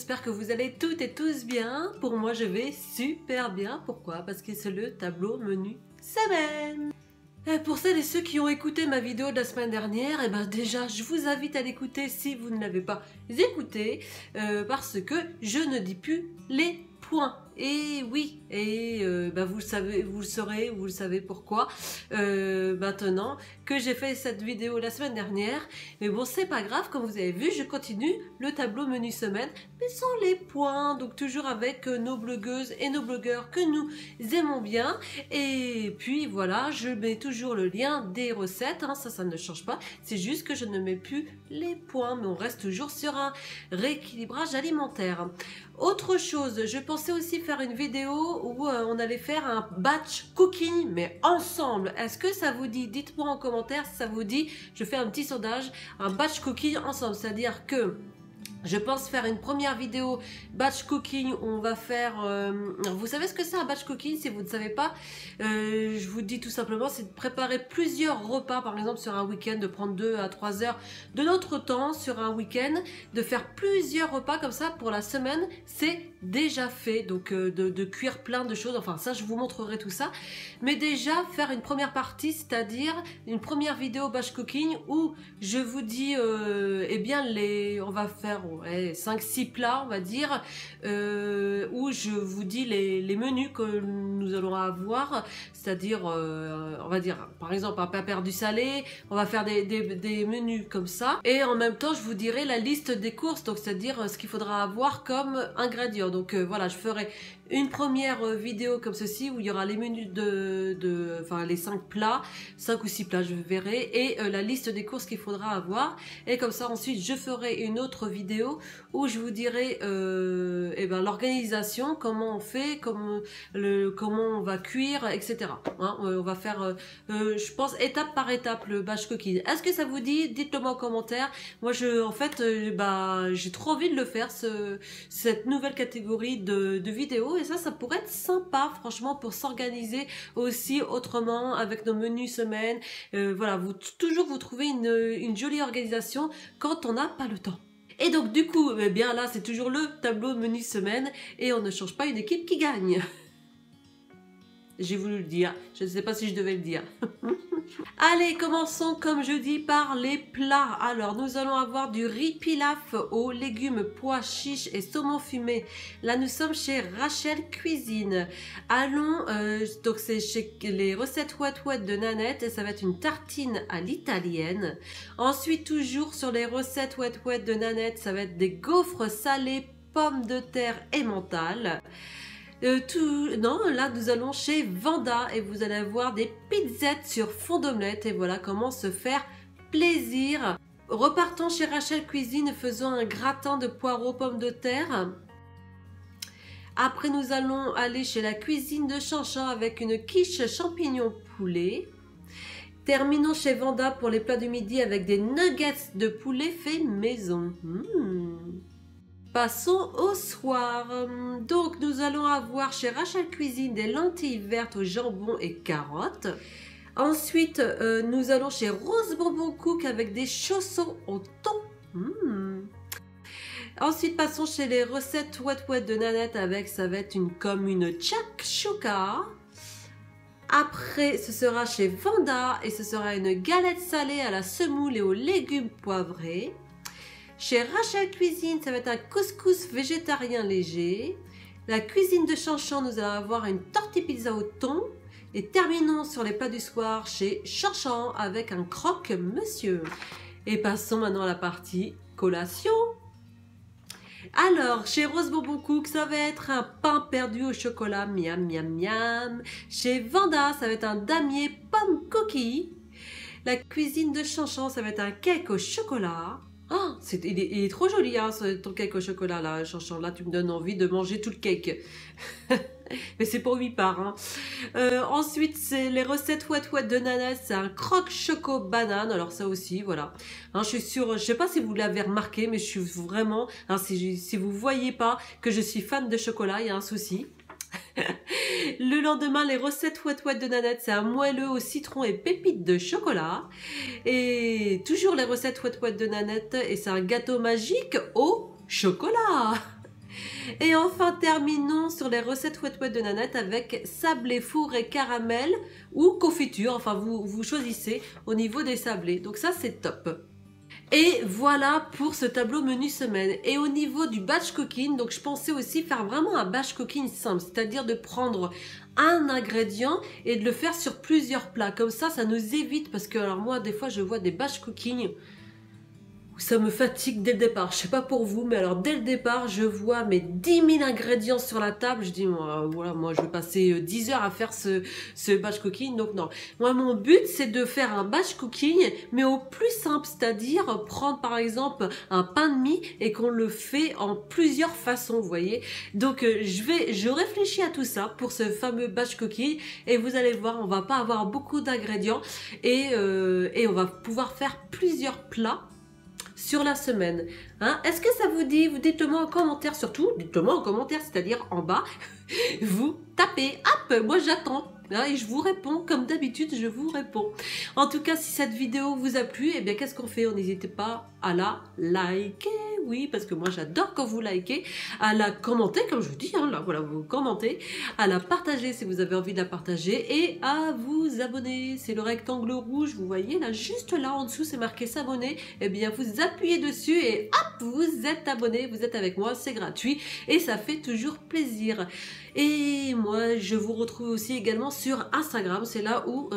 j'espère que vous allez toutes et tous bien. Pour moi, je vais super bien. Pourquoi? Parce que c'est le tableau menu semaine. Pour celles et ceux qui ont écouté ma vidéo de la semaine dernière, déjà, je vous invite à l'écouter si vous ne l'avez pas écouté, parce que je ne dis plus les points. Et oui, vous le savez, vous le saurez, vous le savez pourquoi maintenant que j'ai fait cette vidéo la semaine dernière. Mais bon, c'est pas grave, comme vous avez vu, je continue le tableau menu semaine, mais sans les points, donc toujours avec nos blogueuses et nos blogueurs que nous aimons bien. Et puis voilà, je mets toujours le lien des recettes, hein, ça ne change pas, c'est juste que je ne mets plus les points, mais on reste toujours sur un rééquilibrage alimentaire. Autre chose, je pensais aussi faire une vidéo où on allait faire un batch cooking, mais ensemble. Est-ce que ça vous dit? Dites-moi en commentaire si ça vous dit. Je fais un petit sondage, un batch cooking ensemble, c'est-à-dire que je pense faire une première vidéo batch cooking où on va faire... vous savez ce que c'est un batch cooking? Si vous ne savez pas, je vous dis tout simplement, c'est de préparer plusieurs repas, par exemple sur un week-end, de prendre 2 à 3 heures de notre temps sur un week-end, de faire plusieurs repas comme ça pour la semaine, c'est déjà fait. Donc de cuire plein de choses, enfin ça je vous montrerai tout ça. Mais déjà faire une première partie, c'est-à-dire une première vidéo batch cooking où je vous dis, on va faire 5-6 plats, on va dire, où je vous dis les menus que nous allons avoir, c'est-à-dire, on va dire, par exemple, un pain perdu salé, on va faire des menus comme ça, et en même temps, je vous dirai la liste des courses, donc c'est-à-dire ce qu'il faudra avoir comme ingrédients. Donc voilà, je ferai une première vidéo comme ceci, où il y aura les menus enfin les 5 plats, 5 ou 6 plats, je verrai, et la liste des courses qu'il faudra avoir, et comme ça, ensuite, je ferai une autre vidéo où je vous dirai l'organisation, comment on fait, comment on va cuire, etc. Hein, on va faire, je pense, étape par étape le batch cooking. Est-ce que ça vous dit? Dites-le moi en commentaire. Moi, j'ai trop envie de le faire, cette nouvelle catégorie de vidéos, et ça pourrait être sympa, franchement, pour s'organiser aussi autrement avec nos menus semaine. Voilà, toujours vous trouvez une jolie organisation quand on n'a pas le temps. Et donc du coup, là c'est toujours le tableau menu semaine et on ne change pas une équipe qui gagne. J'ai voulu le dire, je ne sais pas si je devais le dire. Allez, commençons comme je dis par les plats. Alors, nous allons avoir du riz pilaf aux légumes, pois chiches et saumon fumé. Là, nous sommes chez Rachel Cuisine. Allons, donc c'est chez les recettes Wet de Nanette et ça va être une tartine à l'italienne. Ensuite, toujours sur les recettes Wet de Nanette, ça va être des gaufres salés, pommes de terre et mentale. Là nous allons chez Vanda et vous allez avoir des pizzettes sur fond d'omelette et voilà comment se faire plaisir. Repartons chez Rachel Cuisine, faisons un gratin de poireaux pommes de terre. Après nous allons aller chez la cuisine de Chanchan avec une quiche champignons poulet. Terminons chez Vanda pour les plats du midi avec des nuggets de poulet fait maison. Passons au soir. Donc nous allons avoir chez Rachel Cuisine des lentilles vertes au jambon et carottes. Ensuite nous allons chez Rose Bonbon Cook avec des chaussons au thon. Ensuite passons chez les recettes Wet de Nanette avec, ça va être comme une shakshuka. Après ce sera chez Vanda et ce sera une galette salée à la semoule et aux légumes poivrés. Chez Rachel Cuisine, ça va être un couscous végétarien léger. La cuisine de Chanchan, nous allons avoir une tortille pizza au thon. Et terminons sur les plats du soir chez Chanchan avec un croque-monsieur. Et passons maintenant à la partie collation. Alors, chez Rose Bonbon Cook, ça va être un pain perdu au chocolat, miam miam miam. Chez Vanda, ça va être un damier pomme cookie. La cuisine de Chanchan, ça va être un cake au chocolat. Oh, il est trop joli, hein, ton cake au chocolat, là, Chanchan. Là, tu me donnes envie de manger tout le cake. Mais c'est pour 8 parts. Hein. Ensuite, c'est les recettes Wet de Nanette. C'est un croque choco banane. Alors ça aussi, voilà. Hein, je suis sûre, je sais pas si vous l'avez remarqué, mais je suis vraiment... Hein, si vous voyez pas que je suis fan de chocolat, il y a un souci. Le lendemain, les recettes Wet de Nanette, c'est un moelleux au citron et pépites de chocolat. Et toujours les recettes Wet de Nanette, et c'est un gâteau magique au chocolat. Et enfin, terminons sur les recettes Wet de Nanette avec sablé fourré caramel ou confiture. Enfin, vous choisissez au niveau des sablés. Donc ça, c'est top. Et voilà pour ce tableau menu semaine. Et au niveau du batch cooking, donc je pensais aussi faire vraiment un batch cooking simple, c'est-à-dire de prendre un ingrédient et de le faire sur plusieurs plats. Comme ça nous évite, parce que alors moi, des fois, je vois des batch cooking où ça me fatigue dès le départ. Je sais pas pour vous, mais alors dès le départ, je vois mes 10 000 ingrédients sur la table. Je dis, voilà, moi, je vais passer 10 heures à faire ce batch cooking. Donc non, moi, mon but, c'est de faire un batch cooking, mais au plus simple, c'est-à-dire prendre par exemple un pain de mie et qu'on le fait en plusieurs façons, vous voyez. Donc je réfléchis à tout ça pour ce fameux batch cooking et vous allez voir, on va pas avoir beaucoup d'ingrédients et on va pouvoir faire plusieurs plats sur la semaine. Hein? Est-ce que ça vous dit? Vous dites-moi en commentaire, surtout, dites-moi en commentaire, c'est-à-dire en bas, vous tapez, hop, moi j'attends. Et je vous réponds, comme d'habitude, je vous réponds. En tout cas, si cette vidéo vous a plu, eh bien, qu'est-ce qu'on fait? N'hésitez pas à la liker, oui, parce que moi, j'adore quand vous likez, à la commenter, comme je vous dis, hein, là, voilà, vous commentez, à la partager si vous avez envie de la partager, et à vous abonner. C'est le rectangle rouge, vous voyez, là, juste là, en dessous, c'est marqué s'abonner. Eh bien, vous appuyez dessus et hop, vous êtes abonné, vous êtes avec moi, c'est gratuit, et ça fait toujours plaisir. Et moi, je vous retrouve aussi également sur Instagram. C'est là où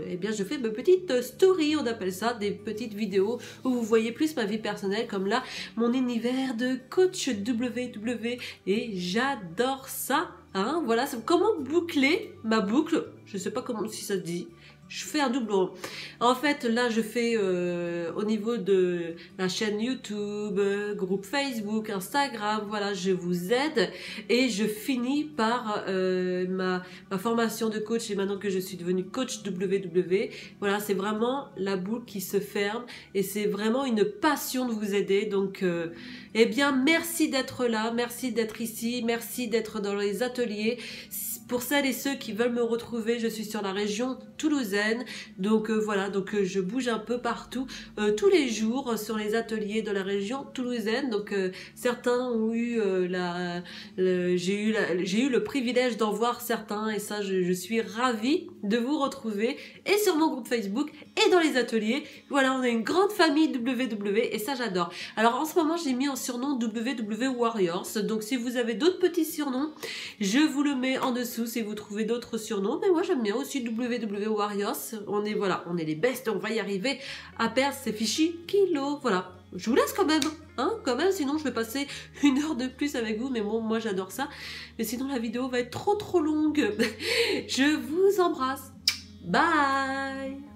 eh bien, je fais mes petites stories, on appelle ça, des petites vidéos où vous voyez plus ma vie personnelle, comme là, mon univers de coach WW. Et j'adore ça. Hein, voilà, c'est comment boucler ma boucle. Je sais pas comment, si ça se dit. Je fais un doublon. En fait, là, je fais au niveau de la chaîne YouTube, groupe Facebook, Instagram, voilà, je vous aide et je finis par ma formation de coach et maintenant que je suis devenue coach WW, voilà, c'est vraiment la boucle qui se ferme et c'est vraiment une passion de vous aider. Donc, eh bien, merci d'être là, merci d'être ici, merci d'être dans les ateliers. Pour celles et ceux qui veulent me retrouver, je suis sur la région toulousaine. Donc voilà, donc je bouge un peu partout tous les jours sur les ateliers de la région toulousaine. Donc certains ont eu j'ai eu le privilège d'en voir certains et ça je suis ravie de vous retrouver et sur mon groupe Facebook et dans les ateliers. Voilà, on a une grande famille WW et ça j'adore. Alors en ce moment, j'ai mis en surnom WW Warriors. Donc si vous avez d'autres petits surnoms, je vous le mets en dessous si vous trouvez d'autres surnoms. Mais moi j'aime bien aussi WW Warriors. On est les bestes, on va y arriver à perdre ces fichus kilos. Voilà. Je vous laisse quand même, hein, quand même, sinon je vais passer 1 heure de plus avec vous, mais bon, moi j'adore ça. Mais sinon la vidéo va être trop longue. Je vous embrasse. Bye.